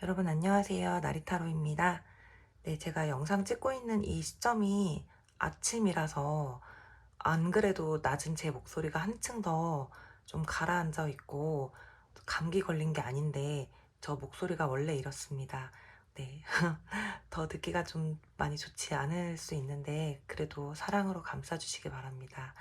여러분 안녕하세요. 나리타로입니다. 네, 제가 영상 찍고 있는 이 시점이 아침이라서 안 그래도 낮은 제 목소리가 한층 더 좀 가라앉아 있고 감기 걸린 게 아닌데 저 목소리가 원래 이렇습니다. 네. 더 듣기가 좀 많이 좋지 않을 수 있는데 그래도 사랑으로 감싸주시기 바랍니다.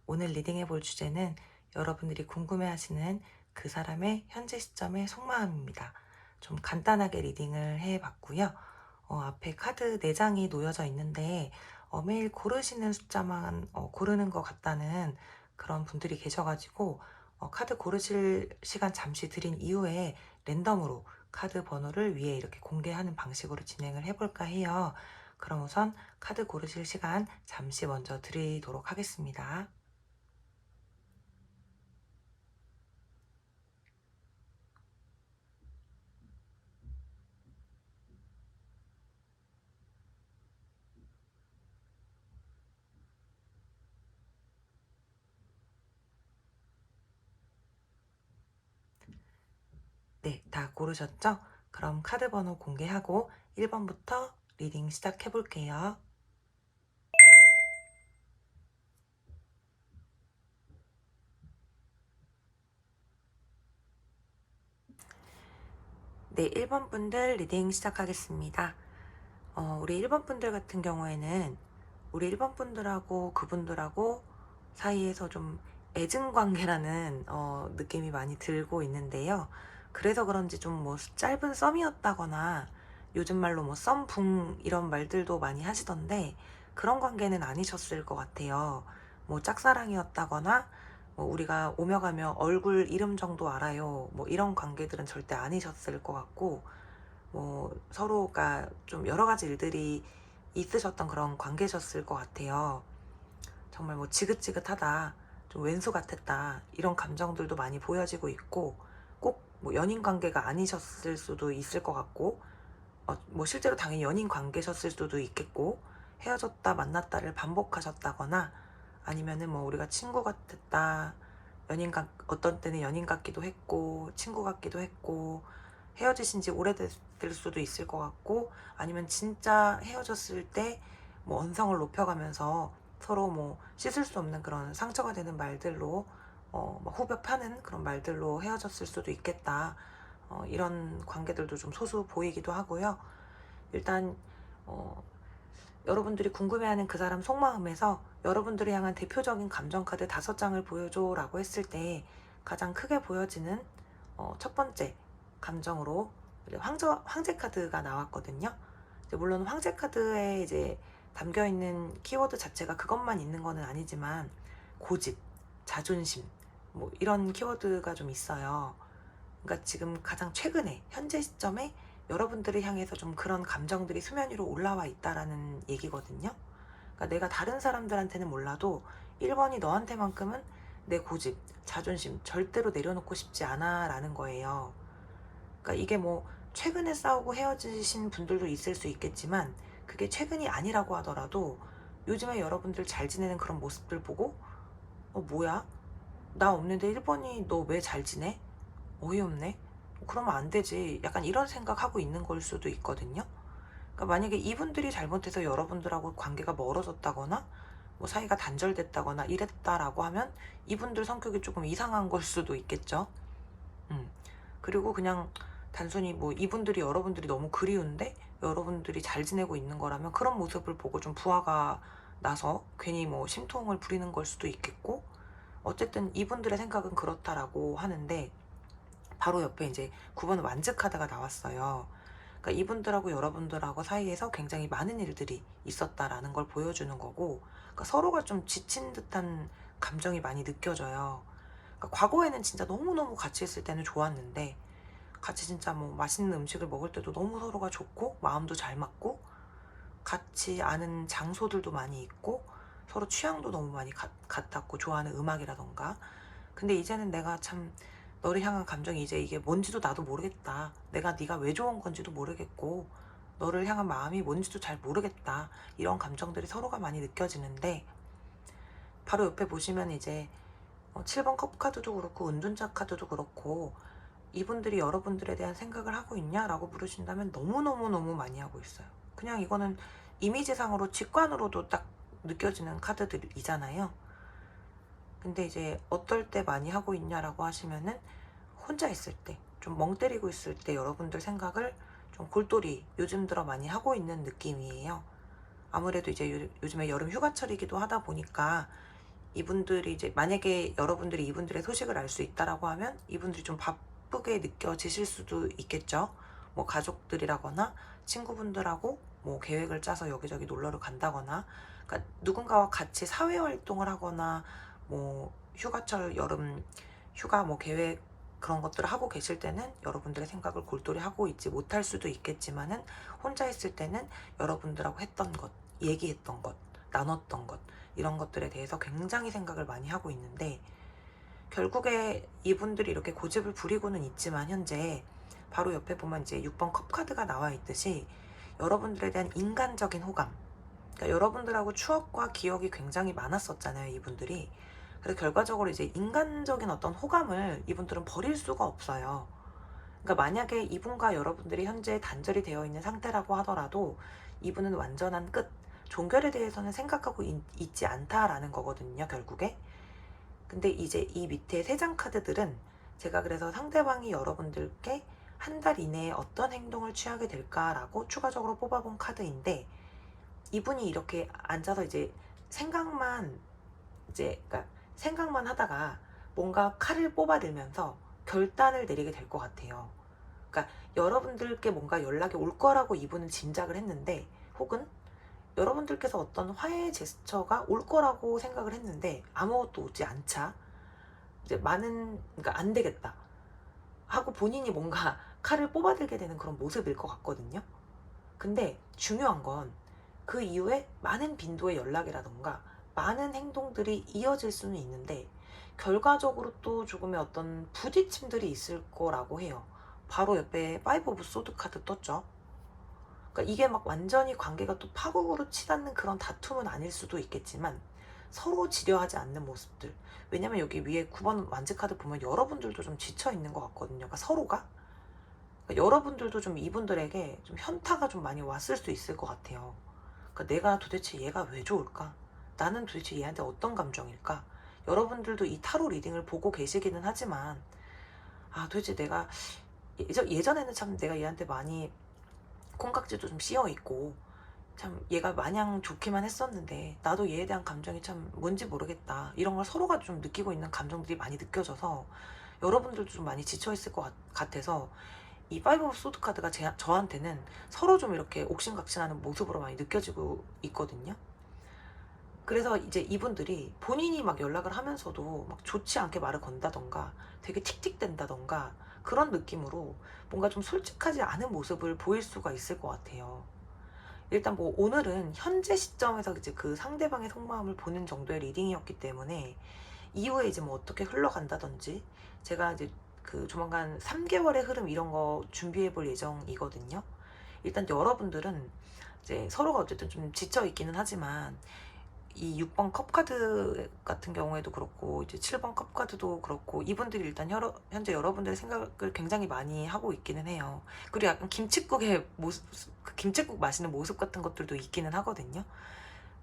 오늘 리딩해 볼 주제는 여러분들이 궁금해하시는 그 사람의 현재 시점의 속마음입니다. 좀 간단하게 리딩을 해봤고요. 앞에 카드 4장이 놓여져 있는데 매일 고르시는 숫자만 고르는 것 같다는 그런 분들이 계셔가지고 카드 고르실 시간 잠시 드린 이후에 랜덤으로 카드 번호를 위에 이렇게 공개하는 방식으로 진행을 해볼까 해요. 그럼 우선 카드 고르실 시간 잠시 먼저 드리도록 하겠습니다. 네, 다 고르셨죠? 그럼 카드 번호 공개하고 1번부터 리딩 시작해 볼게요. 네, 1번 분들 리딩 시작하겠습니다. 우리 1번 분들 같은 경우에는 우리 1번 분들하고 그분들하고 사이에서 좀 애증 관계라는 느낌이 많이 들고 있는데요. 그래서 그런지 좀 뭐 짧은 썸이었다거나 요즘 말로 뭐 썸붕 이런 말들도 많이 하시던데 그런 관계는 아니셨을 것 같아요. 뭐 짝사랑이었다거나 뭐 우리가 오며 가며 얼굴 이름 정도 알아요. 뭐 이런 관계들은 절대 아니셨을 것 같고 뭐 서로가 좀 여러 가지 일들이 있으셨던 그런 관계셨을 것 같아요. 정말 뭐 지긋지긋하다, 좀 왼수 같았다 이런 감정들도 많이 보여지고 있고 꼭 뭐 연인 관계가 아니셨을 수도 있을 것 같고 뭐 실제로 당연히 연인 관계셨을 수도 있겠고 헤어졌다 만났다를 반복하셨다거나 아니면은 뭐 우리가 친구 같았다 어떤 때는 연인 같기도 했고 친구 같기도 했고 헤어지신 지 오래됐을 수도 있을 것 같고 아니면 진짜 헤어졌을 때 뭐 언성을 높여가면서 서로 뭐 씻을 수 없는 그런 상처가 되는 말들로 막 후벼 파는 그런 말들로 헤어졌을 수도 있겠다. 이런 관계들도 좀 소수 보이기도 하고요. 일단 어, 여러분들이 궁금해하는 그 사람 속마음에서 여러분들을 향한 대표적인 감정카드 5장을 보여줘 라고 했을 때 가장 크게 보여지는 첫 번째 감정으로 황제 카드가 나왔거든요. 물론 황제 카드에 이제 담겨 있는 키워드 자체가 그것만 있는 거는 아니지만 고집, 자존심 뭐 이런 키워드가 좀 있어요. 그러니까 지금 가장 최근에 현재 시점에 여러분들을 향해서 좀 그런 감정들이 수면 위로 올라와 있다라는 얘기거든요. 그러니까 내가 다른 사람들한테는 몰라도 1번이 너한테만큼은 내 고집, 자존심 절대로 내려놓고 싶지 않아 라는 거예요. 그러니까 이게 뭐 최근에 싸우고 헤어지신 분들도 있을 수 있겠지만 그게 최근이 아니라고 하더라도 요즘에 여러분들 잘 지내는 그런 모습들 보고 뭐야? 나 없는데 1번이 너 왜 잘 지내? 어이없네? 그러면 안 되지. 약간 이런 생각하고 있는 걸 수도 있거든요. 그러니까 만약에 이분들이 잘못해서 여러분들하고 관계가 멀어졌다거나 뭐 사이가 단절됐다거나 이랬다라고 하면 이분들 성격이 조금 이상한 걸 수도 있겠죠. 음. 그리고 그냥 단순히 뭐 이분들이 여러분들이 너무 그리운데 여러분들이 잘 지내고 있는 거라면 그런 모습을 보고 좀 부하가 나서 괜히 뭐 심통을 부리는 걸 수도 있겠고 어쨌든 이분들의 생각은 그렇다라고 하는데 바로 옆에 이제 9번 완즈 카드가 나왔어요. 그러니까 이분들하고 여러분들하고 사이에서 굉장히 많은 일들이 있었다라는 걸 보여주는 거고 그러니까 서로가 좀 지친 듯한 감정이 많이 느껴져요. 그러니까 과거에는 진짜 너무너무 같이 있을 때는 좋았는데 같이 진짜 뭐 맛있는 음식을 먹을 때도 너무 서로가 좋고 마음도 잘 맞고 같이 아는 장소들도 많이 있고 서로 취향도 너무 많이 같았고 좋아하는 음악이라던가 근데 이제는 내가 참 너를 향한 감정이 이제 이게 뭔지도 나도 모르겠다. 내가 네가 왜 좋은 건지도 모르겠고 너를 향한 마음이 뭔지도 잘 모르겠다. 이런 감정들이 서로가 많이 느껴지는데 바로 옆에 보시면 이제 7번 컵 카드도 그렇고 은둔자 카드도 그렇고 이분들이 여러분들에 대한 생각을 하고 있냐라고 물으신다면 너무너무너무 많이 하고 있어요. 그냥 이거는 이미지상으로 직관으로도 딱 느껴지는 카드들이잖아요. 근데 이제 어떨 때 많이 하고 있냐라고 하시면은 혼자 있을 때, 좀 멍 때리고 있을 때 여러분들 생각을 좀 골똘히 요즘 들어 많이 하고 있는 느낌이에요. 아무래도 이제 요즘에 여름 휴가철이기도 하다 보니까 이분들이 이제 만약에 여러분들이 이분들의 소식을 알 수 있다라고 하면 이분들이 좀 바쁘게 느껴지실 수도 있겠죠. 뭐 가족들이라거나 친구분들하고 뭐 계획을 짜서 여기저기 놀러를 간다거나, 그러니까 누군가와 같이 사회 활동을 하거나 뭐 휴가철 여름 휴가 뭐 계획 그런 것들을 하고 계실 때는 여러분들의 생각을 골똘히 하고 있지 못할 수도 있겠지만은, 혼자 있을 때는 여러분들하고 했던 것, 얘기했던 것, 나눴던 것, 이런 것들에 대해서 굉장히 생각을 많이 하고 있는데, 결국에 이분들이 이렇게 고집을 부리고는 있지만 현재 바로 옆에 보면 이제 6번 컵 카드가 나와 있듯이 여러분들에 대한 인간적인 호감, 그러니까 여러분들하고 추억과 기억이 굉장히 많았었잖아요, 이분들이. 그래서 결과적으로 이제 인간적인 어떤 호감을 이분들은 버릴 수가 없어요. 그러니까 만약에 이분과 여러분들이 현재 단절이 되어 있는 상태라고 하더라도 이분은 완전한 끝, 종결에 대해서는 생각하고 있지 않다라는 거거든요, 결국에. 근데 이제 이 밑에 세 장 카드들은 제가 그래서 상대방이 여러분들께 한 달 이내에 어떤 행동을 취하게 될까라고 추가적으로 뽑아본 카드인데, 이분이 이렇게 앉아서 이제 생각만 그러니까 생각만 하다가 뭔가 칼을 뽑아들면서 결단을 내리게 될 것 같아요. 그러니까 여러분들께 뭔가 연락이 올 거라고 이분은 짐작을 했는데, 혹은 여러분들께서 어떤 화해의 제스처가 올 거라고 생각을 했는데 아무것도 오지 않자 이제 그러니까 안 되겠다 하고 본인이 뭔가 칼을 뽑아들게 되는 그런 모습일 것 같거든요. 근데 중요한 건 그 이후에 많은 빈도의 연락이라던가 많은 행동들이 이어질 수는 있는데, 결과적으로 또 조금의 어떤 부딪힘들이 있을 거라고 해요. 바로 옆에 파이브 오브 소드 카드 떴죠. 그러니까 이게 막 완전히 관계가 또 파국으로 치닫는 그런 다툼은 아닐 수도 있겠지만 서로 지려하지 않는 모습들. 왜냐면 여기 위에 9번 완즈 카드 보면 여러분들도 좀 지쳐 있는 것 같거든요. 그러니까 서로가. 그러니까 여러분들도 좀 이분들에게 좀 현타가 좀 많이 왔을 수 있을 것 같아요. 그러니까 내가 도대체 얘가 왜 좋을까? 나는 도대체 얘한테 어떤 감정일까? 여러분들도 이 타로 리딩을 보고 계시기는 하지만, 도대체 내가 예전에는 참 내가 얘한테 많이 콩깍지도 좀 씌어 있고 참 얘가 마냥 좋기만 했었는데 나도 얘에 대한 감정이 참 뭔지 모르겠다, 이런 걸 서로가 좀 느끼고 있는 감정들이 많이 느껴져서 여러분들도 좀 많이 지쳐있을 것 같아서 이 파이브 오브 소드 카드가 저한테는 서로 좀 이렇게 옥신각신하는 모습으로 많이 느껴지고 있거든요. 그래서 이제 이분들이 본인이 막 연락을 하면서도 막 좋지 않게 말을 건다던가 되게 틱틱댄다던가 그런 느낌으로 뭔가 좀 솔직하지 않은 모습을 보일 수가 있을 것 같아요. 일단 뭐 오늘은 현재 시점에서 이제 그 상대방의 속마음을 보는 정도의 리딩이었기 때문에 이후에 이제 뭐 어떻게 흘러간다든지 제가 이제 그 조만간 3개월의 흐름 이런 거 준비해 볼 예정이거든요. 일단 여러분들은 이제 서로가 어쨌든 좀 지쳐 있기는 하지만 이 6번 컵 카드 같은 경우에도 그렇고 이제 7번 컵 카드도 그렇고 이분들이 일단 현재 여러분들의 생각을 굉장히 많이 하고 있기는 해요. 그리고 약간 김칫국의 모습, 그 김칫국 마시는 모습 같은 것들도 있기는 하거든요.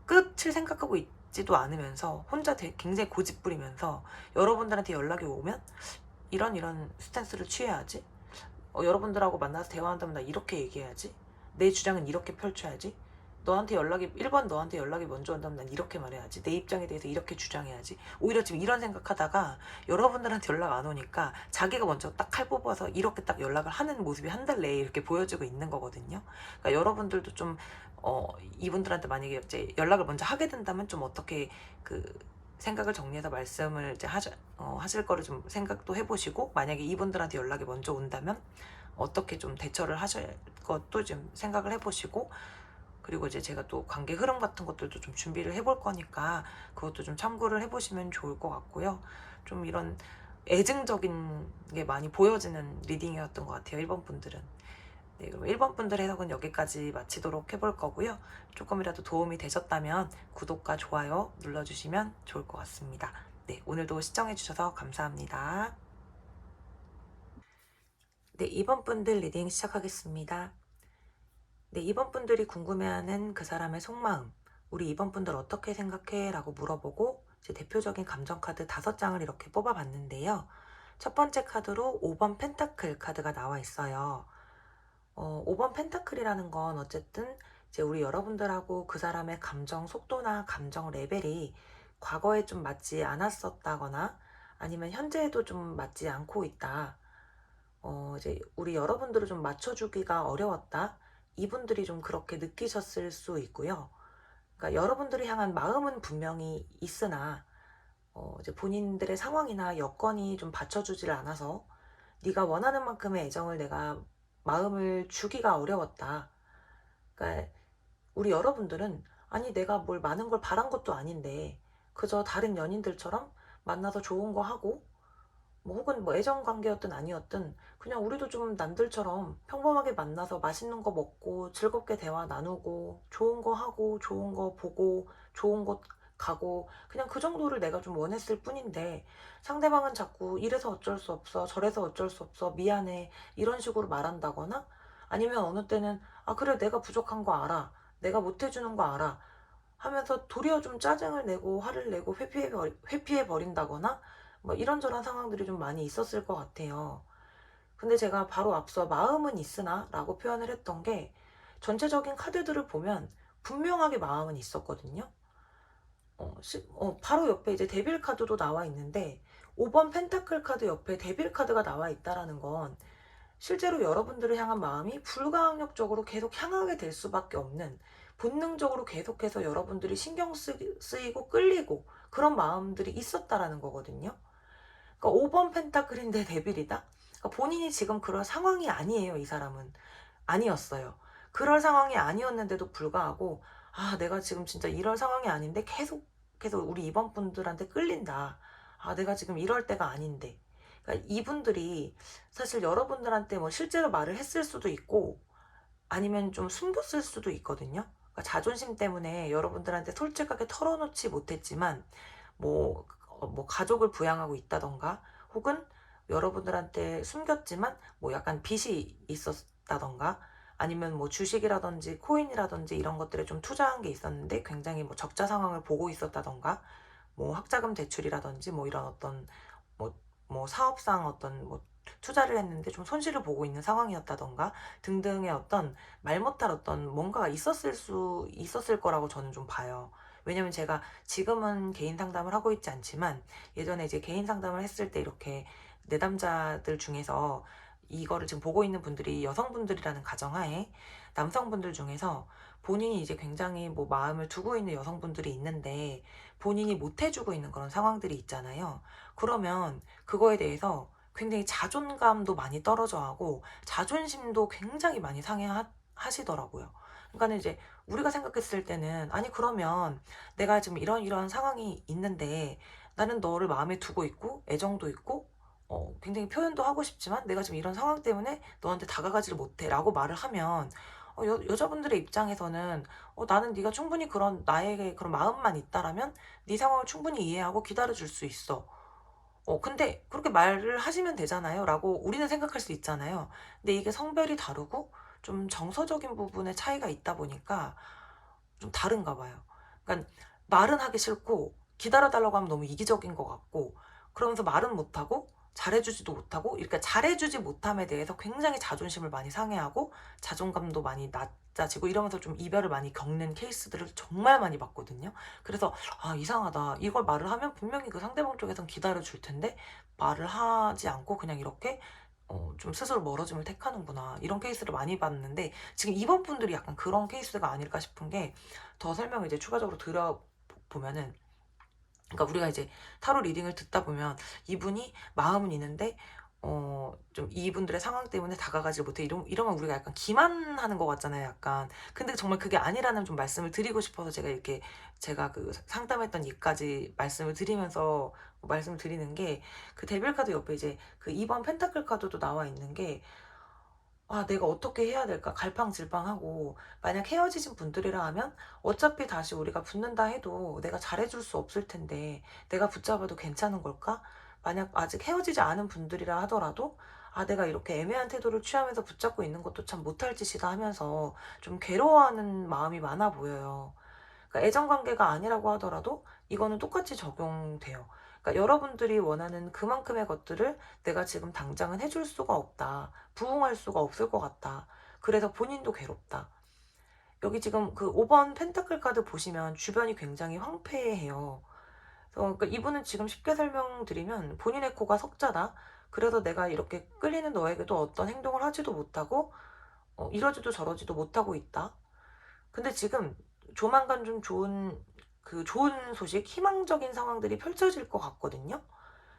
끝을 생각하고 있지도 않으면서 혼자 굉장히 고집 부리면서 여러분들한테 연락이 오면 이런 스탠스를 취해야지, 여러분들하고 만나서 대화한다면 나 이렇게 얘기해야지, 내 주장은 이렇게 펼쳐야지, 1번 너한테 연락이 먼저 온다면 난 이렇게 말해야지, 내 입장에 대해서 이렇게 주장해야지, 오히려 지금 이런 생각하다가 여러분들한테 연락 안 오니까 자기가 먼저 딱 칼 뽑아서 이렇게 딱 연락을 하는 모습이 한 달 내에 이렇게 보여지고 있는 거거든요. 그러니까 여러분들도 좀 이분들한테 만약에 이제 연락을 먼저 하게 된다면 좀 어떻게 그 생각을 정리해서 말씀을 이제 하실 거를 좀 생각도 해보시고, 만약에 이분들한테 연락이 먼저 온다면 어떻게 좀 대처를 하실 것도 좀 생각을 해보시고, 그리고 이제 제가 또 관계 흐름 같은 것들도 좀 준비를 해볼 거니까 그것도 좀 참고를 해보시면 좋을 것 같고요. 좀 이런 애증적인 게 많이 보여지는 리딩이었던 것 같아요, 1번 분들은. 네, 그럼 1번 분들 해석은 여기까지 마치도록 해볼 거고요. 조금이라도 도움이 되셨다면 구독과 좋아요 눌러주시면 좋을 것 같습니다. 네, 오늘도 시청해주셔서 감사합니다. 네, 2번 분들 리딩 시작하겠습니다. 네, 2번 분들이 궁금해하는 그 사람의 속마음, 우리 2번 분들 어떻게 생각해? 라고 물어보고 이제 대표적인 감정 카드 5장을 이렇게 뽑아봤는데요. 첫 번째 카드로 5번 펜타클 카드가 나와 있어요. 5번 펜타클이라는 건 어쨌든 이제 우리 여러분들하고 그 사람의 감정 속도나 감정 레벨이 과거에 좀 맞지 않았었다거나 아니면 현재에도 좀 맞지 않고 있다. 이제 우리 여러분들을 좀 맞춰주기가 어려웠다. 이분들이 좀 그렇게 느끼셨을 수 있고요. 그러니까 여러분들을 향한 마음은 분명히 있으나 이제 본인들의 상황이나 여건이 좀 받쳐주질 않아서 네가 원하는 만큼의 애정을 내가 마음을 주기가 어려웠다. 그러니까 우리 여러분들은 아니 내가 뭘 많은 걸 바란 것도 아닌데 그저 다른 연인들처럼 만나서 좋은 거 하고 뭐 혹은 뭐 애정 관계였든 아니었든 그냥 우리도 좀 남들처럼 평범하게 만나서 맛있는 거 먹고 즐겁게 대화 나누고 좋은 거 하고 좋은 거 보고 좋은 곳 가고 그냥 그 정도를 내가 좀 원했을 뿐인데 상대방은 자꾸 이래서 어쩔 수 없어 저래서 어쩔 수 없어 미안해 이런 식으로 말한다거나 아니면 어느 때는 아 그래 내가 부족한 거 알아 내가 못 해주는 거 알아 하면서 도리어 좀 짜증을 내고 화를 내고 회피해 버린다거나 뭐 이런저런 상황들이 좀 많이 있었을 것 같아요. 근데 제가 바로 앞서 마음은 있으나 라고 표현을 했던 게 전체적인 카드들을 보면 분명하게 마음은 있었거든요. 바로 옆에 이제 데빌 카드도 나와 있는데 5번 펜타클 카드 옆에 데빌 카드가 나와 있다라는 건 실제로 여러분들을 향한 마음이 불가항력적으로 계속 향하게 될 수밖에 없는 본능적으로 계속해서 여러분들이 쓰이고 끌리고 그런 마음들이 있었다라는 거거든요. 그러니까 5번 펜타클인데 데빌이다? 그러니까 본인이 지금 그럴 상황이 아니에요, 이 사람은. 아니었어요. 그럴 상황이 아니었는데도 불구하고, 아, 내가 지금 진짜 이럴 상황이 아닌데 계속 우리 이번 분들한테 끌린다. 아, 내가 지금 이럴 때가 아닌데. 그러니까 이분들이 사실 여러분들한테 뭐 실제로 말을 했을 수도 있고, 아니면 좀 숨겼을 수도 있거든요. 그러니까 자존심 때문에 여러분들한테 솔직하게 털어놓지 못했지만, 뭐 가족을 부양하고 있다던가, 혹은 여러분들한테 숨겼지만, 뭐 약간 빚이 있었다던가, 아니면 뭐 주식이라든지 코인이라든지 이런 것들에 좀 투자한 게 있었는데 굉장히 뭐 적자 상황을 보고 있었다던가, 뭐 학자금 대출이라든지 뭐 이런 어떤 뭐, 뭐 사업상 어떤 뭐 투자를 했는데 좀 손실을 보고 있는 상황이었다던가 등등의 어떤 말 못할 어떤 뭔가가 있었을 거라고 저는 좀 봐요. 왜냐면 제가 지금은 개인 상담을 하고 있지 않지만 예전에 이제 개인 상담을 했을 때 이렇게 내담자들 중에서 이거를 지금 보고 있는 분들이 여성분들이라는 가정하에 남성분들 중에서 본인이 이제 굉장히 뭐 마음을 두고 있는 여성분들이 있는데 본인이 못 해주고 있는 그런 상황들이 있잖아요. 그러면 그거에 대해서 굉장히 자존감도 많이 떨어져 하고 자존심도 굉장히 많이 상해하시더라고요. 그러니까 이제 우리가 생각했을 때는 아니 그러면 내가 지금 이런 상황이 있는데 나는 너를 마음에 두고 있고 애정도 있고 굉장히 표현도 하고 싶지만 내가 지금 이런 상황 때문에 너한테 다가가지를 못해 라고 말을 하면 여자분들의 입장에서는 나는 네가 충분히 그런 나에게 그런 마음만 있다라면 네 상황을 충분히 이해하고 기다려줄 수 있어. 근데 그렇게 말을 하시면 되잖아요. 라고 우리는 생각할 수 있잖아요. 근데 이게 성별이 다르고 좀 정서적인 부분에 차이가 있다 보니까 좀 다른가 봐요. 그러니까 말은 하기 싫고 기다려달라고 하면 너무 이기적인 것 같고 그러면서 말은 못하고 잘해주지도 못하고 이렇게 잘해주지 못함에 대해서 굉장히 자존심을 많이 상해하고 자존감도 많이 낮아지고 이러면서 좀 이별을 많이 겪는 케이스들을 정말 많이 봤거든요. 그래서 아 이상하다. 이걸 말을 하면 분명히 그 상대방 쪽에선 기다려줄 텐데 말을 하지 않고 그냥 이렇게 좀 스스로 멀어짐을 택하는구나. 이런 케이스를 많이 봤는데 지금 이번 분들이 약간 그런 케이스가 아닐까 싶은 게 더 설명을 이제 추가적으로 들어보면은 그러니까 우리가 이제 타로 리딩을 듣다 보면 이분이 마음은 있는데 좀 이분들의 상황 때문에 다가가지 못해 이러면 우리가 약간 기만하는 것 같잖아요 약간. 근데 정말 그게 아니라는 좀 말씀을 드리고 싶어서 제가 그 상담했던 이까지 말씀을 드리면서 말씀을 드리는 게 그 데빌 카드 옆에 이제 그 2번 펜타클 카드도 나와 있는 게 아, 내가 어떻게 해야 될까? 갈팡질팡하고, 만약 헤어지신 분들이라 하면, 어차피 다시 우리가 붙는다 해도 내가 잘해줄 수 없을 텐데, 내가 붙잡아도 괜찮은 걸까? 만약 아직 헤어지지 않은 분들이라 하더라도, 아, 내가 이렇게 애매한 태도를 취하면서 붙잡고 있는 것도 참 못할 짓이다 하면서 좀 괴로워하는 마음이 많아 보여요. 그러니까 애정 관계가 아니라고 하더라도 이거는 똑같이 적용돼요. 그러니까 여러분들이 원하는 그만큼의 것들을 내가 지금 당장은 해줄 수가 없다. 부응할 수가 없을 것 같다. 그래서 본인도 괴롭다. 여기 지금 그 5번 펜타클 카드 보시면 주변이 굉장히 황폐해요. 그러니까 이분은 지금 쉽게 설명드리면 본인의 코가 석자다. 그래서 내가 이렇게 끌리는 너에게도 어떤 행동을 하지도 못하고 이러지도 저러지도 못하고 있다. 근데 지금 조만간 좀 좋은 소식, 희망적인 상황들이 펼쳐질 것 같거든요.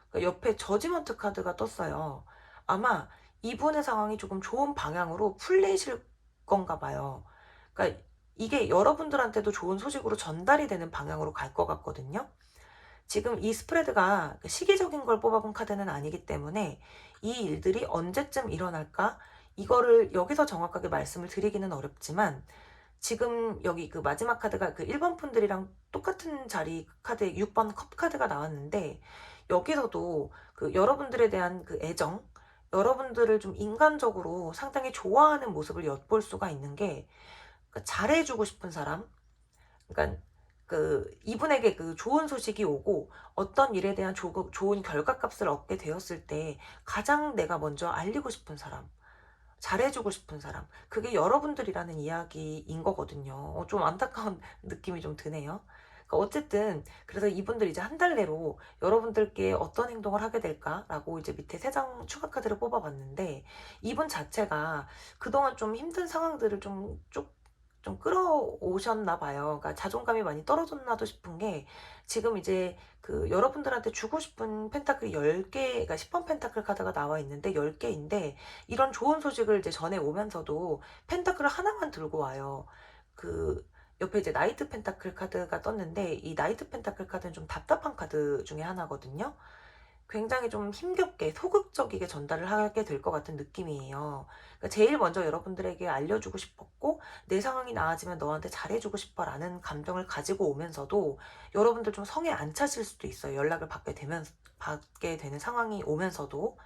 그러니까 옆에 저지먼트 카드가 떴어요. 아마 이분의 상황이 조금 좋은 방향으로 풀리실 건가 봐요. 그러니까 이게 여러분들한테도 좋은 소식으로 전달이 되는 방향으로 갈 것 같거든요. 지금 이 스프레드가 시기적인 걸 뽑아본 카드는 아니기 때문에 이 일들이 언제쯤 일어날까? 이거를 여기서 정확하게 말씀을 드리기는 어렵지만 지금 여기 그 마지막 카드가 그 1번 분들이랑 똑같은 자리 카드에 6번 컵 카드가 나왔는데 여기서도 그 여러분들에 대한 그 애정, 여러분들을 좀 인간적으로 상당히 좋아하는 모습을 엿볼 수가 있는 게 그러니까 잘해주고 싶은 사람, 그러니까 그 이분에게 그 좋은 소식이 오고 어떤 일에 대한 좋은 결과값을 얻게 되었을 때 가장 내가 먼저 알리고 싶은 사람, 잘해주고 싶은 사람, 그게 여러분들이라는 이야기인 거거든요. 좀 안타까운 느낌이 좀 드네요. 그러니까 어쨌든 그래서 이분들 이제 한 달 내로 여러분들께 어떤 행동을 하게 될까라고 이제 밑에 3장 추가 카드를 뽑아봤는데 이분 자체가 그동안 좀 힘든 상황들을 좀 끌어오셨나 봐요. 그러니까 자존감이 많이 떨어졌나도 싶은 게 지금 이제 그 여러분들한테 주고 싶은 펜타클이 10개, 그러니까 10번 펜타클 카드가 나와 있는데 10개인데 이런 좋은 소식을 이제 전해 오면서도 펜타클을 하나만 들고 와요. 그 옆에 이제 나이트 펜타클 카드가 떴는데 이 나이트 펜타클 카드는 좀 답답한 카드 중에 하나거든요. 굉장히 좀 힘겹게 소극적이게 전달을 하게 될 것 같은 느낌이에요. 그러니까 제일 먼저 여러분들에게 알려주고 싶었고 내 상황이 나아지면 너한테 잘해주고 싶어라는 감정을 가지고 오면서도 여러분들 좀 성에 안 차실 수도 있어요. 연락을 받게 되는 상황이 오면서도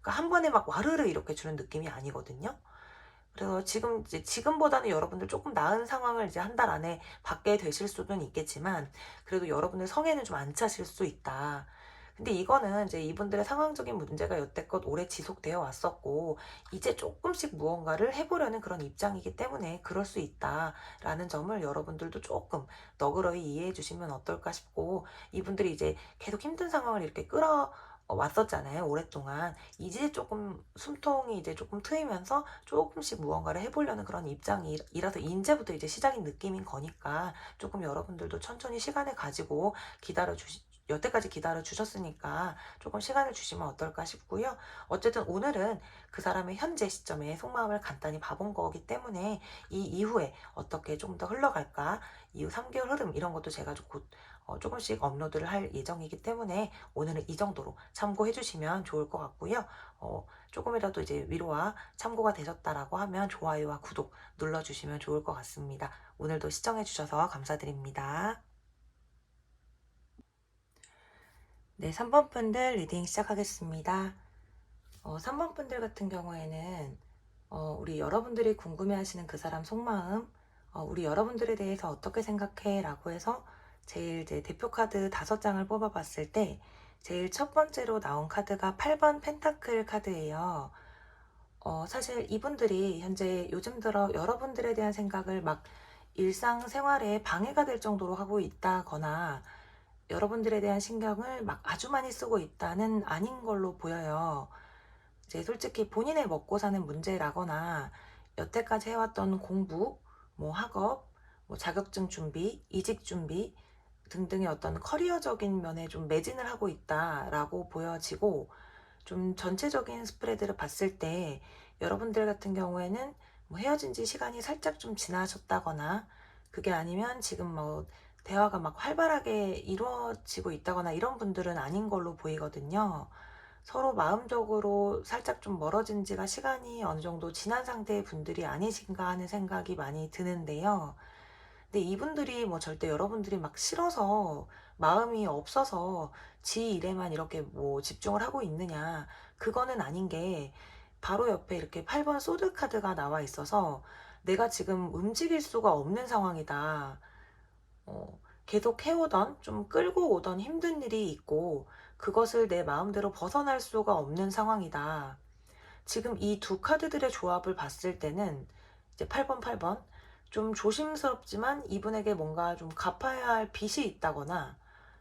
그러니까 한 번에 막 와르르 이렇게 주는 느낌이 아니거든요. 그래서 지금 이제 지금보다는 여러분들 조금 나은 상황을 이제 한 달 안에 받게 되실 수는 있겠지만 그래도 여러분들 성에는 좀 안 차실 수 있다. 근데 이거는 이제 이분들의 상황적인 문제가 여태껏 오래 지속되어 왔었고 이제 조금씩 무언가를 해보려는 그런 입장이기 때문에 그럴 수 있다라는 점을 여러분들도 조금 너그러이 이해해 주시면 어떨까 싶고 이분들이 이제 계속 힘든 상황을 이렇게 왔었잖아요, 오랫동안. 이제 조금 숨통이 이제 조금 트이면서 조금씩 무언가를 해보려는 그런 입장이라서 이제부터 이제 시작인 느낌인 거니까 조금 여러분들도 천천히 시간을 가지고 여태까지 기다려 주셨으니까 조금 시간을 주시면 어떨까 싶고요. 어쨌든 오늘은 그 사람의 현재 시점에 속마음을 간단히 봐본 거기 때문에 이 이후에 어떻게 조금 더 흘러갈까, 이후 3개월 흐름 이런 것도 제가 곧 조금씩 업로드를 할 예정이기 때문에 오늘은 이 정도로 참고해 주시면 좋을 것 같고요. 조금이라도 이제 위로와 참고가 되셨다라고 하면 좋아요와 구독 눌러주시면 좋을 것 같습니다. 오늘도 시청해 주셔서 감사드립니다. 네, 3번 분들 리딩 시작하겠습니다. 3번 분들 같은 경우에는 우리 여러분들이 궁금해하시는 그 사람 속마음, 우리 여러분들에 대해서 어떻게 생각해? 라고 해서 제일 이제 대표 카드 5장을 뽑아봤을 때 제일 첫 번째로 나온 카드가 8번 펜타클 카드예요. 사실 이분들이 현재 요즘 들어 여러분들에 대한 생각을 막 일상생활에 방해가 될 정도로 하고 있다거나 여러분들에 대한 신경을 막 아주 많이 쓰고 있다는 아닌 걸로 보여요. 이제 솔직히 본인의 먹고 사는 문제라거나 여태까지 해왔던 공부, 뭐 학업, 뭐 자격증 준비, 이직 준비 등등의 어떤 커리어적인 면에 좀 매진을 하고 있다라고 보여지고 좀 전체적인 스프레드를 봤을 때 여러분들 같은 경우에는 뭐 헤어진 지 시간이 살짝 좀 지나셨다거나 그게 아니면 지금 뭐 대화가 막 활발하게 이루어지고 있다거나 이런 분들은 아닌 걸로 보이거든요. 서로 마음적으로 살짝 좀 멀어진 지가 시간이 어느 정도 지난 상태의 분들이 아니신가 하는 생각이 많이 드는데요. 근데 이분들이 뭐 절대 여러분들이 막 싫어서 마음이 없어서 지 일에만 이렇게 뭐 집중을 하고 있느냐, 그거는 아닌 게 바로 옆에 이렇게 8번 소드 카드가 나와 있어서 내가 지금 움직일 수가 없는 상황이다. 계속 해오던 좀 끌고 오던 힘든 일이 있고 그것을 내 마음대로 벗어날 수가 없는 상황이다. 지금 이 두 카드들의 조합을 봤을 때는 이제 8번, 8번 좀 조심스럽지만 이분에게 뭔가 좀 갚아야 할 빚이 있다거나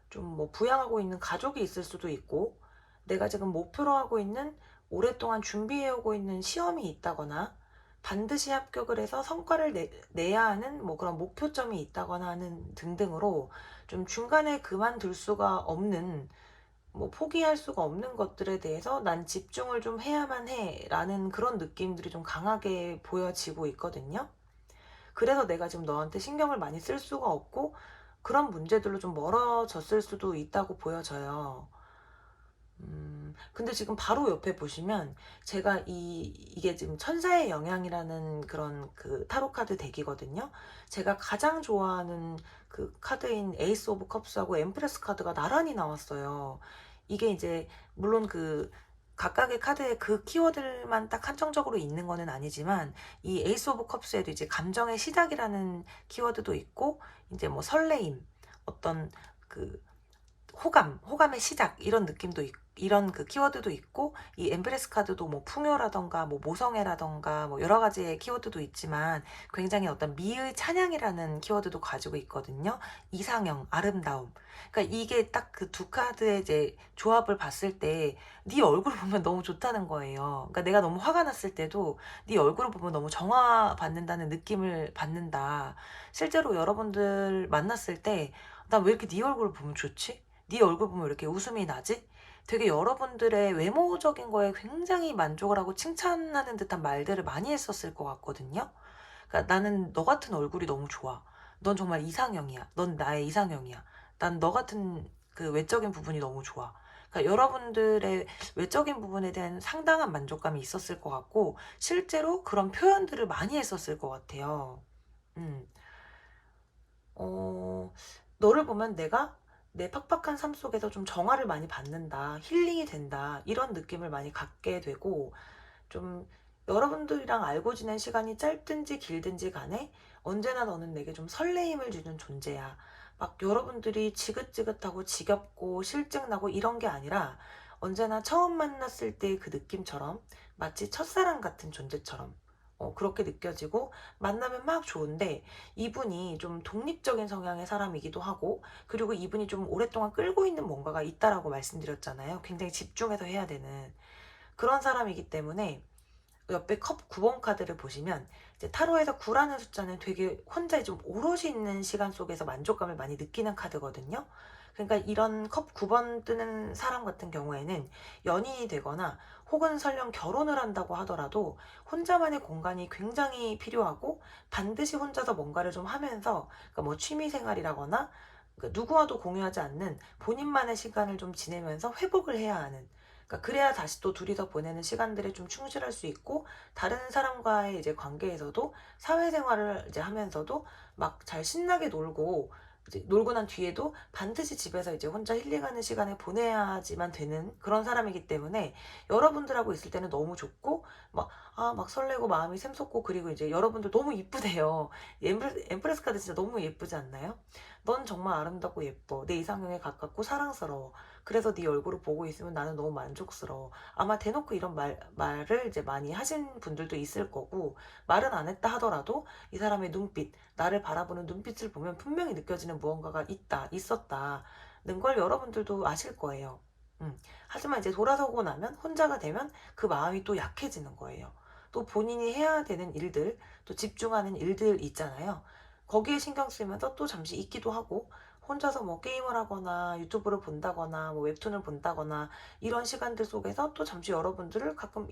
좀 뭐 부양하고 있는 가족이 있을 수도 있고 내가 지금 목표로 하고 있는 오랫동안 준비해오고 있는 시험이 있다거나 반드시 합격을 해서 성과를 내야 하는 뭐 그런 목표점이 있다거나 하는 등등으로 좀 중간에 그만둘 수가 없는 뭐 포기할 수가 없는 것들에 대해서 난 집중을 좀 해야만 해라는 그런 느낌들이 좀 강하게 보여지고 있거든요. 그래서 내가 지금 너한테 신경을 많이 쓸 수가 없고 그런 문제들로 좀 멀어졌을 수도 있다고 보여져요. 근데 지금 바로 옆에 보시면 제가 이게 지금 천사의 영향이라는 그런 그 타로 카드 덱이거든요. 제가 가장 좋아하는 그 카드인 에이스 오브 컵스하고 엠프레스 카드가 나란히 나왔어요. 이게 이제 물론 그 각각의 카드에 그 키워드만 딱 한정적으로 있는 거는 아니지만 이 에이스 오브 컵스에도 이제 감정의 시작이라는 키워드도 있고 이제 뭐 설레임, 어떤 그 호감의 시작 이런 느낌도 이런 그 키워드도 있고 이 엠브레스 카드도 뭐 풍요라던가 뭐 모성애라던가 뭐 여러 가지의 키워드도 있지만 굉장히 어떤 미의 찬양이라는 키워드도 가지고 있거든요. 이상형, 아름다움. 그러니까 이게 딱 그 두 카드의 이제 조합을 봤을 때 네 얼굴 보면 너무 좋다는 거예요. 그러니까 내가 너무 화가 났을 때도 네 얼굴을 보면 너무 정화받는다는 느낌을 받는다. 실제로 여러분들 만났을 때 나 왜 이렇게 네 얼굴을 보면 좋지? 네 얼굴 보면 왜 이렇게 웃음이 나지? 되게 여러분들의 외모적인 거에 굉장히 만족을 하고 칭찬하는 듯한 말들을 많이 했었을 것 같거든요. 그러니까 나는 너 같은 얼굴이 너무 좋아. 넌 정말 이상형이야. 넌 나의 이상형이야. 난 너 같은 그 외적인 부분이 너무 좋아. 그러니까 여러분들의 외적인 부분에 대한 상당한 만족감이 있었을 것 같고 실제로 그런 표현들을 많이 했었을 것 같아요. 음. 어, 너를 보면 내가 내 팍팍한 삶 속에서 좀 정화를 많이 받는다, 힐링이 된다, 이런 느낌을 많이 갖게 되고, 좀 여러분들이랑 알고 지낸 시간이 짧든지 길든지 간에 언제나 너는 내게 좀 설레임을 주는 존재야. 막 여러분들이 지긋지긋하고 지겹고 실증나고 이런 게 아니라 언제나 처음 만났을 때 그 느낌처럼 마치 첫사랑 같은 존재처럼 그렇게 느껴지고 만나면 막 좋은데 이분이 좀 독립적인 성향의 사람이기도 하고 그리고 이분이 좀 오랫동안 끌고 있는 뭔가가 있다라고 말씀드렸잖아요. 굉장히 집중해서 해야 되는 그런 사람이기 때문에 옆에 컵 9번 카드를 보시면 이제 타로에서 9라는 숫자는 되게 혼자 좀 오롯이 있는 시간 속에서 만족감을 많이 느끼는 카드거든요. 그러니까 이런 컵 9번 뜨는 사람 같은 경우에는 연인이 되거나 혹은 설령 결혼을 한다고 하더라도 혼자만의 공간이 굉장히 필요하고 반드시 혼자서 뭔가를 좀 하면서 그러니까 뭐 취미 생활이라거나 그러니까 누구와도 공유하지 않는 본인만의 시간을 좀 지내면서 회복을 해야 하는 그러니까 그래야 다시 또 둘이서 보내는 시간들에 좀 충실할 수 있고 다른 사람과의 이제 관계에서도 사회생활을 이제 하면서도 막 잘 신나게 놀고 이제 놀고 난 뒤에도 반드시 집에서 이제 혼자 힐링하는 시간을 보내야지만 되는 그런 사람이기 때문에 여러분들하고 있을 때는 너무 좋고 막 설레고 마음이 샘솟고 그리고 이제 여러분들 너무 이쁘대요. 엠프레스 카드 진짜 너무 예쁘지 않나요? 넌 정말 아름답고 예뻐. 내 이상형에 가깝고 사랑스러워. 그래서 네 얼굴을 보고 있으면 나는 너무 만족스러워. 아마 대놓고 이런 말을 이제 많이 하신 분들도 있을 거고, 말은 안 했다 하더라도 이 사람의 눈빛, 나를 바라보는 눈빛을 보면 분명히 느껴지는 무언가가 있었다는 걸 여러분들도 아실 거예요. 하지만 이제 돌아서고 나면, 혼자가 되면 그 마음이 또 약해지는 거예요. 또 본인이 해야 되는 일들, 또 집중하는 일들 있잖아요. 거기에 신경 쓰면서 또 잠시 잊기도 하고, 혼자서 뭐 게임을 하거나 유튜브를 본다거나 뭐 웹툰을 본다거나 이런 시간들 속에서 또 잠시 여러분들을 가끔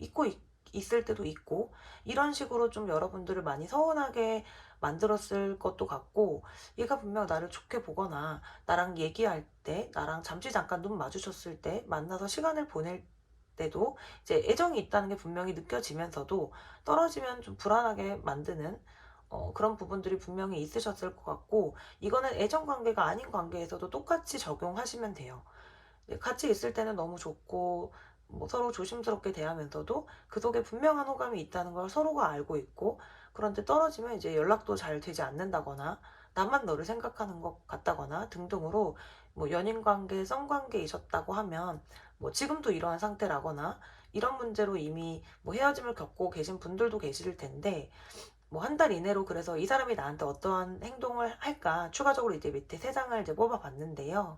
있을 때도 있고 이런 식으로 좀 여러분들을 많이 서운하게 만들었을 것도 같고 얘가 분명 나를 좋게 보거나 나랑 얘기할 때 나랑 잠시 잠깐 눈 마주쳤을 때 만나서 시간을 보낼 때도 이제 애정이 있다는 게 분명히 느껴지면서도 떨어지면 좀 불안하게 만드는 그런 부분들이 분명히 있으셨을 것 같고 이거는 애정 관계가 아닌 관계에서도 똑같이 적용하시면 돼요. 네, 같이 있을 때는 너무 좋고 뭐 서로 조심스럽게 대하면서도 그 속에 분명한 호감이 있다는 걸 서로가 알고 있고, 그런데 떨어지면 이제 연락도 잘 되지 않는다거나 나만 너를 생각하는 것 같다거나 등등으로 뭐 연인 관계, 썸 관계이셨다고 하면 뭐 지금도 이러한 상태라거나 이런 문제로 이미 뭐 헤어짐을 겪고 계신 분들도 계실 텐데, 뭐 한 달 이내로 그래서 이 사람이 나한테 어떠한 행동을 할까 추가적으로 이제 밑에 세 장을 이제 뽑아봤는데요.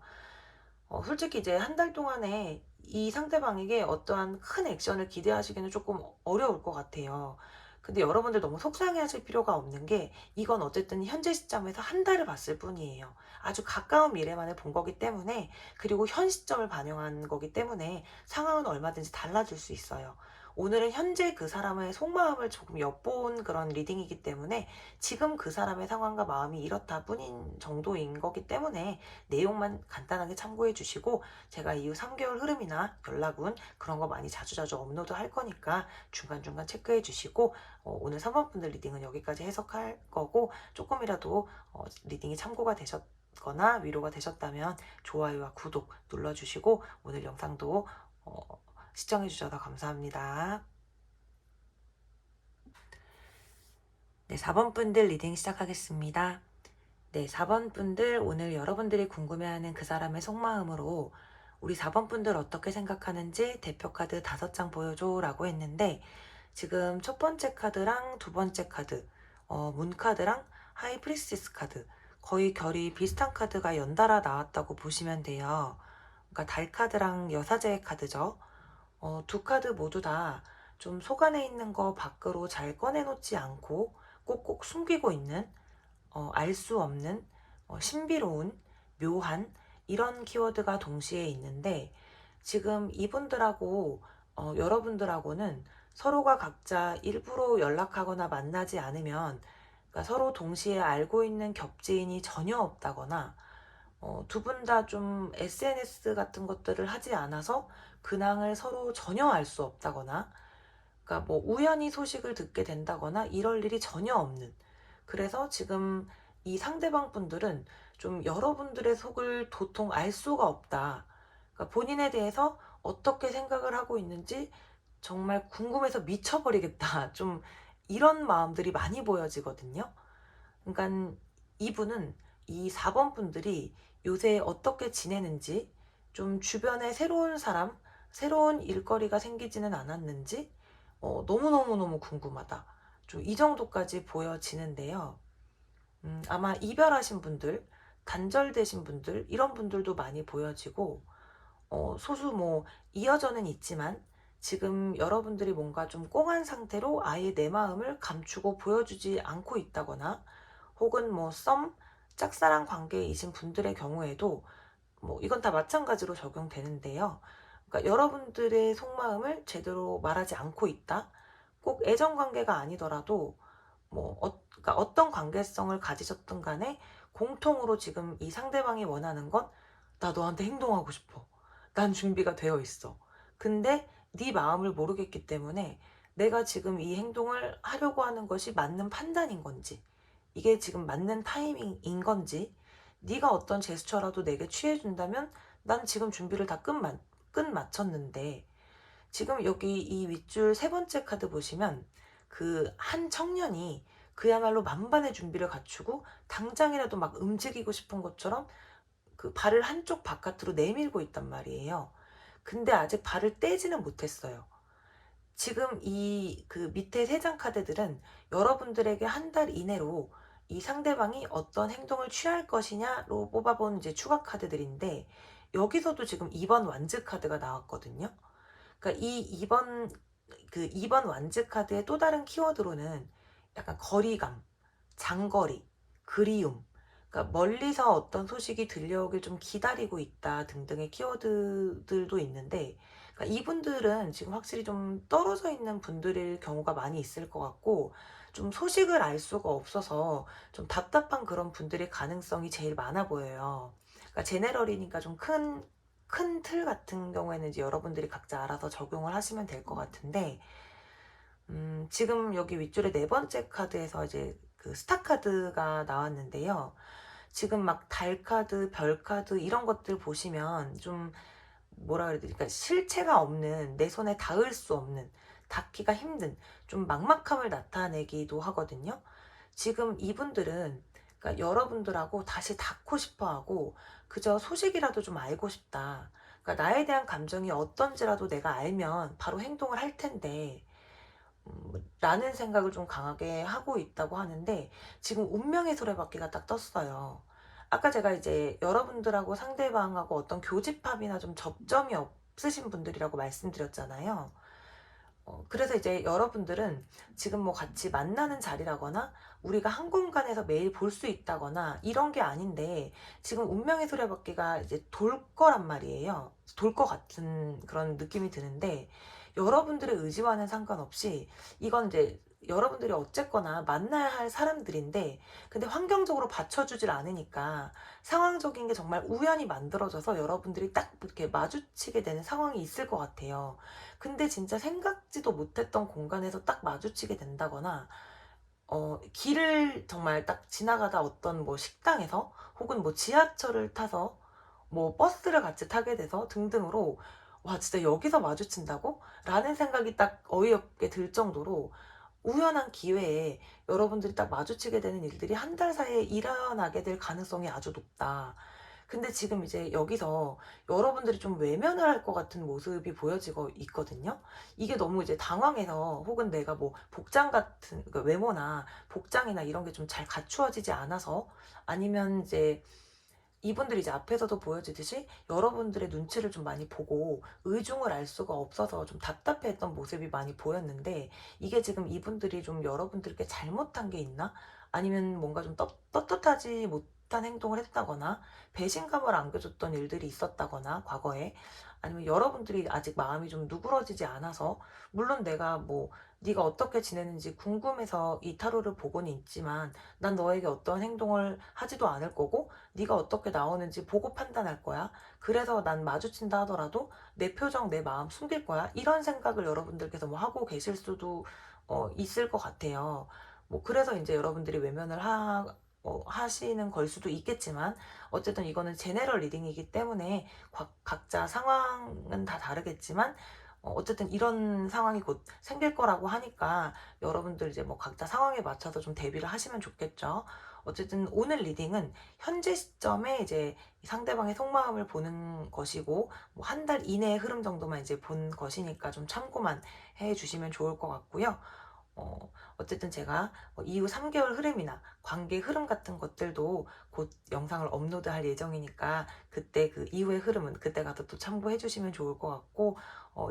솔직히 이제 한 달 동안에 이 상대방에게 어떠한 큰 액션을 기대하시기는 조금 어려울 것 같아요. 근데 여러분들 너무 속상해하실 필요가 없는 게, 이건 어쨌든 현재 시점에서 한 달을 봤을 뿐이에요. 아주 가까운 미래만을 본 거기 때문에, 그리고 현 시점을 반영한 거기 때문에 상황은 얼마든지 달라질 수 있어요. 오늘은 현재 그 사람의 속마음을 조금 엿본 그런 리딩이기 때문에 지금 그 사람의 상황과 마음이 이렇다 뿐인 정도인 거기 때문에 내용만 간단하게 참고해 주시고, 제가 이후 3개월 흐름이나 연락운 그런 거 많이 자주자주 업로드 할 거니까 중간중간 체크해 주시고, 오늘 3번 분들 리딩은 여기까지 해석할 거고, 조금이라도 리딩이 참고가 되셨거나 위로가 되셨다면 좋아요와 구독 눌러주시고, 오늘 영상도 시청해 주셔서 감사합니다. 네, 4번 분들 리딩 시작하겠습니다. 네, 4번 분들, 오늘 여러분들이 궁금해하는 그 사람의 속마음으로 우리 4번 분들 어떻게 생각하는지 대표 카드 5장 보여줘 라고 했는데, 지금 첫 번째 카드랑 두 번째 카드, 문 카드랑 하이 프리스티스 카드, 거의 결이 비슷한 카드가 연달아 나왔다고 보시면 돼요. 그러니까 달 카드랑 여사제의 카드죠. 두 카드 모두 다 좀 속 안에 있는 거 밖으로 잘 꺼내놓지 않고 꼭꼭 숨기고 있는, 알 수 없는, 신비로운, 묘한 이런 키워드가 동시에 있는데, 지금 이분들하고 여러분들하고는 서로가 각자 일부러 연락하거나 만나지 않으면, 그러니까 서로 동시에 알고 있는 겹지인이 전혀 없다거나, 두 분 다 좀 SNS 같은 것들을 하지 않아서 근황을 서로 전혀 알 수 없다거나, 그러니까 뭐 우연히 소식을 듣게 된다거나 이럴 일이 전혀 없는, 그래서 지금 이 상대방 분들은 좀 여러분들의 속을 도통 알 수가 없다. 그러니까 본인에 대해서 어떻게 생각을 하고 있는지 정말 궁금해서 미쳐버리겠다. 좀 이런 마음들이 많이 보여지거든요. 그러니까 이분은, 이 4번 분들이 요새 어떻게 지내는지, 좀 주변에 새로운 사람, 새로운 일거리가 생기지는 않았는지 너무너무너무 궁금하다. 좀 이 정도까지 보여지는데요. 아마 이별하신 분들, 단절되신 분들, 이런 분들도 많이 보여지고, 소수 뭐 이어져는 있지만 지금 여러분들이 뭔가 좀 꽁한 상태로 아예 내 마음을 감추고 보여주지 않고 있다거나, 혹은 뭐 짝사랑 관계이신 분들의 경우에도 뭐 이건 다 마찬가지로 적용되는데요. 그러니까 여러분들의 속마음을 제대로 말하지 않고 있다. 꼭 애정 관계가 아니더라도 뭐 그러니까 어떤 관계성을 가지셨든 간에 공통으로 지금 이 상대방이 원하는 건, 나 너한테 행동하고 싶어. 난 준비가 되어 있어. 근데 네 마음을 모르겠기 때문에 내가 지금 이 행동을 하려고 하는 것이 맞는 판단인 건지, 이게 지금 맞는 타이밍인 건지, 네가 어떤 제스처라도 내게 취해준다면 난 지금 준비를 다 끝마쳤는데, 지금 여기 이 윗줄 세 번째 카드 보시면 그 한 청년이 그야말로 만반의 준비를 갖추고 당장이라도 막 움직이고 싶은 것처럼 그 발을 한쪽 바깥으로 내밀고 있단 말이에요. 근데 아직 발을 떼지는 못했어요. 지금 이 그 밑에 세 장 카드들은 여러분들에게 한 달 이내로 이 상대방이 어떤 행동을 취할 것이냐로 뽑아본 이제 추가 카드들인데, 여기서도 지금 2번 완즈 카드가 나왔거든요. 그러니까 이 2번 완즈 카드의 또 다른 키워드로는 약간 거리감, 장거리, 그리움, 그러니까 멀리서 어떤 소식이 들려오길 좀 기다리고 있다 등등의 키워드들도 있는데, 그러니까 이분들은 지금 확실히 좀 떨어져 있는 분들일 경우가 많이 있을 것 같고, 좀 소식을 알 수가 없어서 좀 답답한 그런 분들의 가능성이 제일 많아 보여요. 그러니까 제네럴이니까 좀 큰 틀 같은 경우에는 이제 여러분들이 각자 알아서 적용을 하시면 될 것 같은데, 지금 여기 윗줄에 네 번째 카드에서 이제 그 스타 카드가 나왔는데요. 지금 막 달 카드, 별 카드 이런 것들 보시면 좀 뭐라 그래야 되지? 그러니까 실체가 없는, 내 손에 닿을 수 없는, 닿기가 힘든 좀 막막함을 나타내기도 하거든요. 지금 이분들은 그러니까 여러분들하고 다시 닿고 싶어 하고 그저 소식이라도 좀 알고 싶다. 그러니까 나에 대한 감정이 어떤지라도 내가 알면 바로 행동을 할 텐데 라는 생각을 좀 강하게 하고 있다고 하는데 지금 운명의 수레바퀴가 딱 떴어요. 아까 제가 이제 여러분들하고 상대방하고 어떤 교집합이나 좀 접점이 없으신 분들이라고 말씀드렸잖아요. 그래서 이제 여러분들은 지금 뭐 같이 만나는 자리라거나 우리가 한 공간에서 매일 볼 수 있다거나 이런 게 아닌데 지금 운명의 수레바퀴가 이제 돌 거란 말이에요. 돌 것 같은 그런 느낌이 드는데 여러분들의 의지와는 상관없이 이건 이제 여러분들이 어쨌거나 만나야 할 사람들인데 근데 환경적으로 받쳐주질 않으니까 상황적인 게 정말 우연히 만들어져서 여러분들이 딱 이렇게 마주치게 되는 상황이 있을 것 같아요. 근데 진짜 생각지도 못했던 공간에서 딱 마주치게 된다거나 길을 정말 딱 지나가다 어떤 뭐 식당에서 혹은 뭐 지하철을 타서 뭐 버스를 같이 타게 돼서 등등으로 '와 진짜 여기서 마주친다고?' 라는 생각이 딱 어이없게 들 정도로 우연한 기회에 여러분들이 딱 마주치게 되는 일들이 한 달 사이에 일어나게 될 가능성이 아주 높다. 근데 지금 이제 여기서 여러분들이 좀 외면을 할 것 같은 모습이 보여지고 있거든요. 이게 너무 이제 당황해서 혹은 내가 뭐 복장 같은 그러니까 외모나 복장이나 이런 게 좀 잘 갖추어지지 않아서 아니면 이제 이분들이 이제 앞에서도 보여지듯이 여러분들의 눈치를 좀 많이 보고 의중을 알 수가 없어서 좀 답답해했던 모습이 많이 보였는데 이게 지금 이분들이 좀 여러분들께 잘못한 게 있나? 아니면 뭔가 좀 떳떳하지 못한 행동을 했다거나 배신감을 안겨줬던 일들이 있었다거나 과거에 아니면 여러분들이 아직 마음이 좀 누그러지지 않아서 물론 내가 뭐 네가 어떻게 지내는지 궁금해서 이 타로를 보고는 있지만 난 너에게 어떤 행동을 하지도 않을 거고 네가 어떻게 나오는지 보고 판단할 거야. 그래서 난 마주친다 하더라도 내 표정, 내 마음 숨길 거야. 이런 생각을 여러분들께서 뭐 하고 계실 수도 있을 것 같아요. 뭐 그래서 이제 여러분들이 외면을 하시는 걸 수도 있겠지만 어쨌든 이거는 제네럴 리딩이기 때문에 각자 상황은 다 다르겠지만 어쨌든 이런 상황이 곧 생길 거라고 하니까 여러분들 이제 뭐 각자 상황에 맞춰서 좀 대비를 하시면 좋겠죠. 어쨌든 오늘 리딩은 현재 시점에 이제 상대방의 속마음을 보는 것이고 뭐 한 달 이내의 흐름 정도만 이제 본 것이니까 좀 참고만 해 주시면 좋을 것 같고요. 어쨌든 제가 이후 3개월 흐름이나 관계 흐름 같은 것들도 곧 영상을 업로드할 예정이니까 그때 그 이후의 흐름은 그때 가서 또 참고해 주시면 좋을 것 같고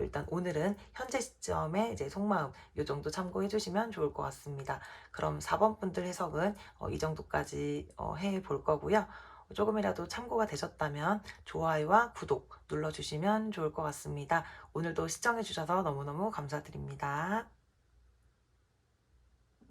일단 오늘은 현재 시점에 이제 속마음 요 정도 참고해 주시면 좋을 것 같습니다. 그럼 4번 분들 해석은 이 정도까지 해 볼 거고요. 조금이라도 참고가 되셨다면 좋아요와 구독 눌러주시면 좋을 것 같습니다. 오늘도 시청해 주셔서 너무너무 감사드립니다.